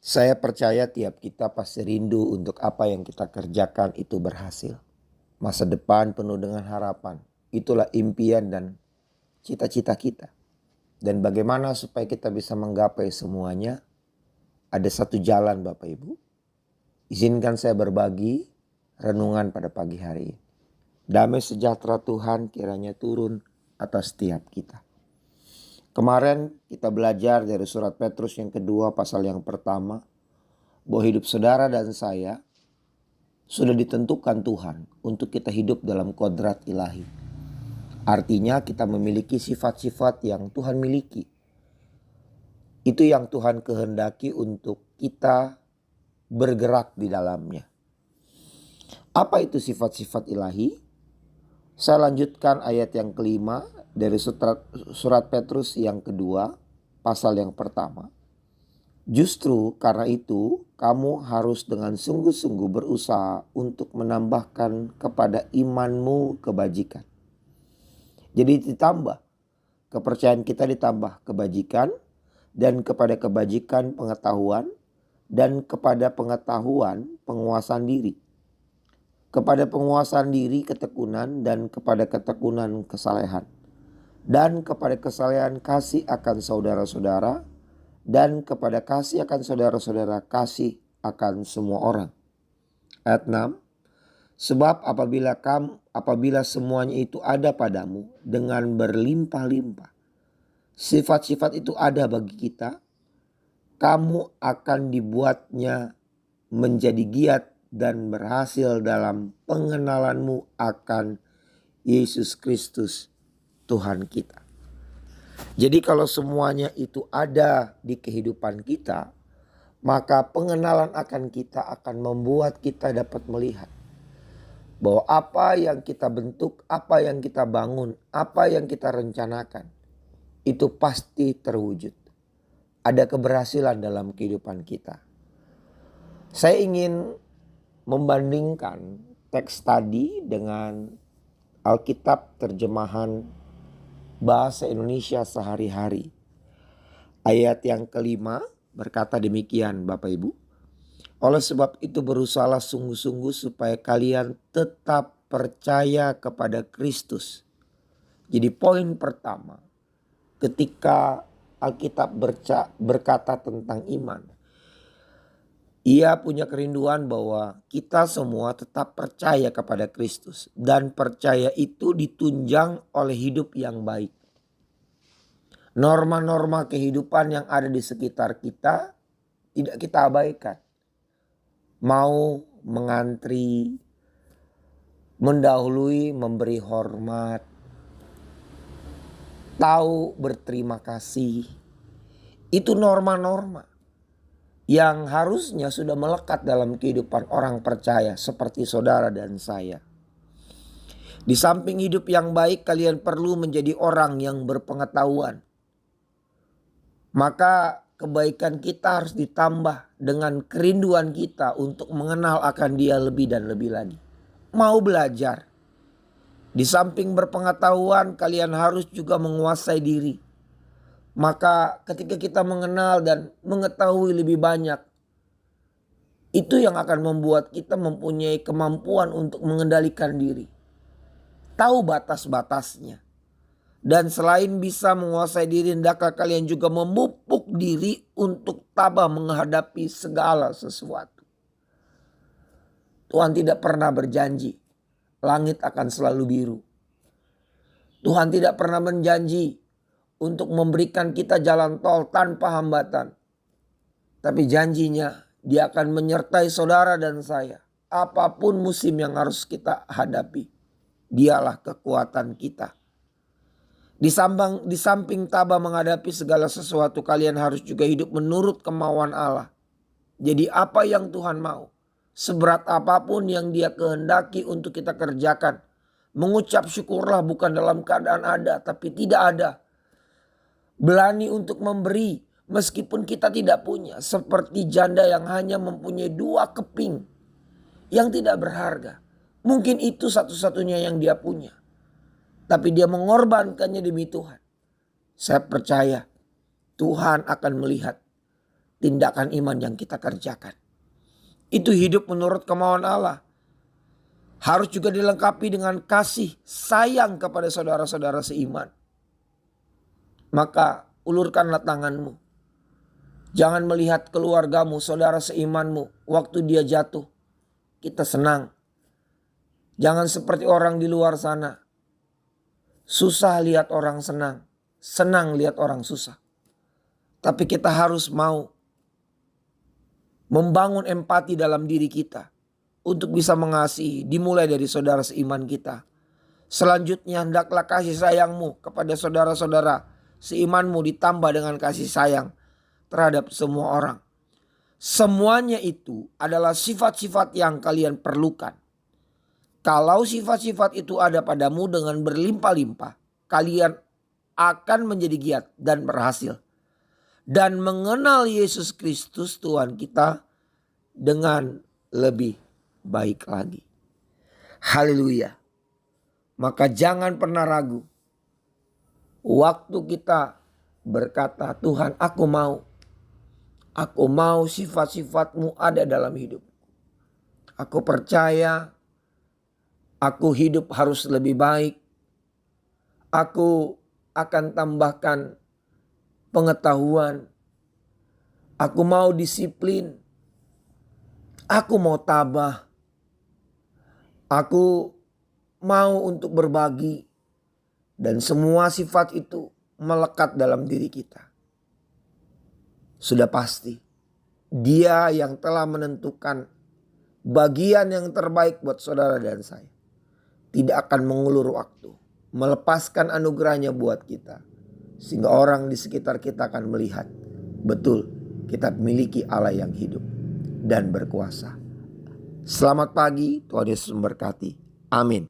Saya percaya tiap kita pasti rindu untuk apa yang kita kerjakan itu berhasil. Masa depan penuh dengan harapan. Itulah impian dan cita-cita kita. Dan bagaimana supaya kita bisa menggapai semuanya? Ada satu jalan Bapak Ibu. Izinkan saya berbagi renungan pada pagi hari ini. Damai sejahtera Tuhan kiranya turun atas setiap kita. Kemarin kita belajar dari surat Petrus yang kedua pasal yang pertama. Bahwa hidup saudara dan saya sudah ditentukan Tuhan untuk kita hidup dalam kodrat ilahi. Artinya kita memiliki sifat-sifat yang Tuhan miliki. Itu yang Tuhan kehendaki untuk kita bergerak di dalamnya. Apa itu sifat-sifat ilahi? Saya lanjutkan ayat yang kelima dari surat Petrus yang kedua pasal yang pertama. Justru karena itu kamu harus dengan sungguh-sungguh berusaha untuk menambahkan kepada imanmu kebajikan. Jadi ditambah, kepercayaan kita ditambah kebajikan, dan kepada kebajikan pengetahuan, dan kepada pengetahuan penguasaan diri. Kepada penguasaan diri ketekunan, dan kepada ketekunan kesalehan. Dan kepada kesalehan kasih akan saudara-saudara, dan kepada kasih akan saudara-saudara kasih akan semua orang. Ayat 6. Sebab apabila semuanya itu ada padamu dengan berlimpah-limpah, sifat-sifat itu ada bagi kita, kamu akan dibuatnya menjadi giat dan berhasil dalam pengenalanmu akan Yesus Kristus Tuhan kita. Jadi kalau semuanya itu ada di kehidupan kita, maka pengenalan akan kita akan membuat kita dapat melihat bahwa apa yang kita bentuk, apa yang kita bangun, apa yang kita rencanakan, itu pasti terwujud. Ada keberhasilan dalam kehidupan kita. Saya ingin membandingkan teks tadi dengan Alkitab terjemahan bahasa Indonesia sehari-hari. Ayat yang kelima berkata demikian Bapak Ibu. Oleh sebab itu berusahalah sungguh-sungguh supaya kalian tetap percaya kepada Kristus. Jadi poin pertama ketika Alkitab berkata tentang iman. Ia punya kerinduan bahwa kita semua tetap percaya kepada Kristus. Dan percaya itu ditunjang oleh hidup yang baik. Norma-norma kehidupan yang ada di sekitar kita tidak kita abaikan. Mau mengantri, mendahului, memberi hormat, tahu berterima kasih. Itu norma-norma yang harusnya sudah melekat dalam kehidupan orang percaya seperti saudara dan saya. Di samping hidup yang baik, kalian perlu menjadi orang yang berpengetahuan. Maka kebaikan kita harus ditambah dengan kerinduan kita untuk mengenal akan Dia lebih dan lebih lagi. Mau belajar. Di samping berpengetahuan, kalian harus juga menguasai diri. Maka ketika kita mengenal dan mengetahui lebih banyak, itu yang akan membuat kita mempunyai kemampuan untuk mengendalikan diri. Tahu batas-batasnya. Dan selain bisa menguasai diri, hendaklah kalian juga memupuk diri untuk tabah menghadapi segala sesuatu. Tuhan tidak pernah berjanji langit akan selalu biru. Tuhan tidak pernah berjanji untuk memberikan kita jalan tol tanpa hambatan. Tapi janjinya Dia akan menyertai saudara dan saya. Apapun musim yang harus kita hadapi, Dialah kekuatan kita. Di samping tabah menghadapi segala sesuatu, kalian harus juga hidup menurut kemauan Allah. Jadi apa yang Tuhan mau, seberat apapun yang Dia kehendaki untuk kita kerjakan, mengucap syukurlah bukan dalam keadaan ada tapi tidak ada. Berani untuk memberi meskipun kita tidak punya, seperti janda yang hanya mempunyai 2 keping yang tidak berharga. Mungkin itu satu-satunya yang dia punya. Tapi dia mengorbankannya demi Tuhan. Saya percaya Tuhan akan melihat tindakan iman yang kita kerjakan. Itu hidup menurut kemauan Allah. Harus juga dilengkapi dengan kasih sayang kepada saudara-saudara seiman. Maka ulurkanlah tanganmu. Jangan melihat keluargamu, saudara seimanmu, waktu dia jatuh, kita senang. Jangan seperti orang di luar sana. Susah lihat orang senang. Senang lihat orang susah. Tapi kita harus mau membangun empati dalam diri kita untuk bisa mengasihi, dimulai dari saudara seiman kita. Selanjutnya hendaklah kasih sayangmu kepada saudara-saudara seimanmu ditambah dengan kasih sayang terhadap semua orang. Semuanya itu adalah sifat-sifat yang kalian perlukan. Kalau sifat-sifat itu ada padamu dengan berlimpah-limpah, kalian akan menjadi giat dan berhasil. Dan mengenal Yesus Kristus Tuhan kita dengan lebih baik lagi. Haleluya. Maka jangan pernah ragu. Waktu kita berkata, Tuhan aku mau sifat-sifatmu ada dalam hidup. Aku percaya aku hidup harus lebih baik. Aku akan tambahkan pengetahuan. Aku mau disiplin. Aku mau tabah. Aku mau untuk berbagi. Dan semua sifat itu melekat dalam diri kita. Sudah pasti. Dia yang telah menentukan bagian yang terbaik buat saudara dan saya. Tidak akan mengulur waktu. Melepaskan anugerahnya buat kita. Sehingga orang di sekitar kita akan melihat. Betul, kita memiliki Allah yang hidup dan berkuasa. Selamat pagi, Tuhan Yesus memberkati. Amin.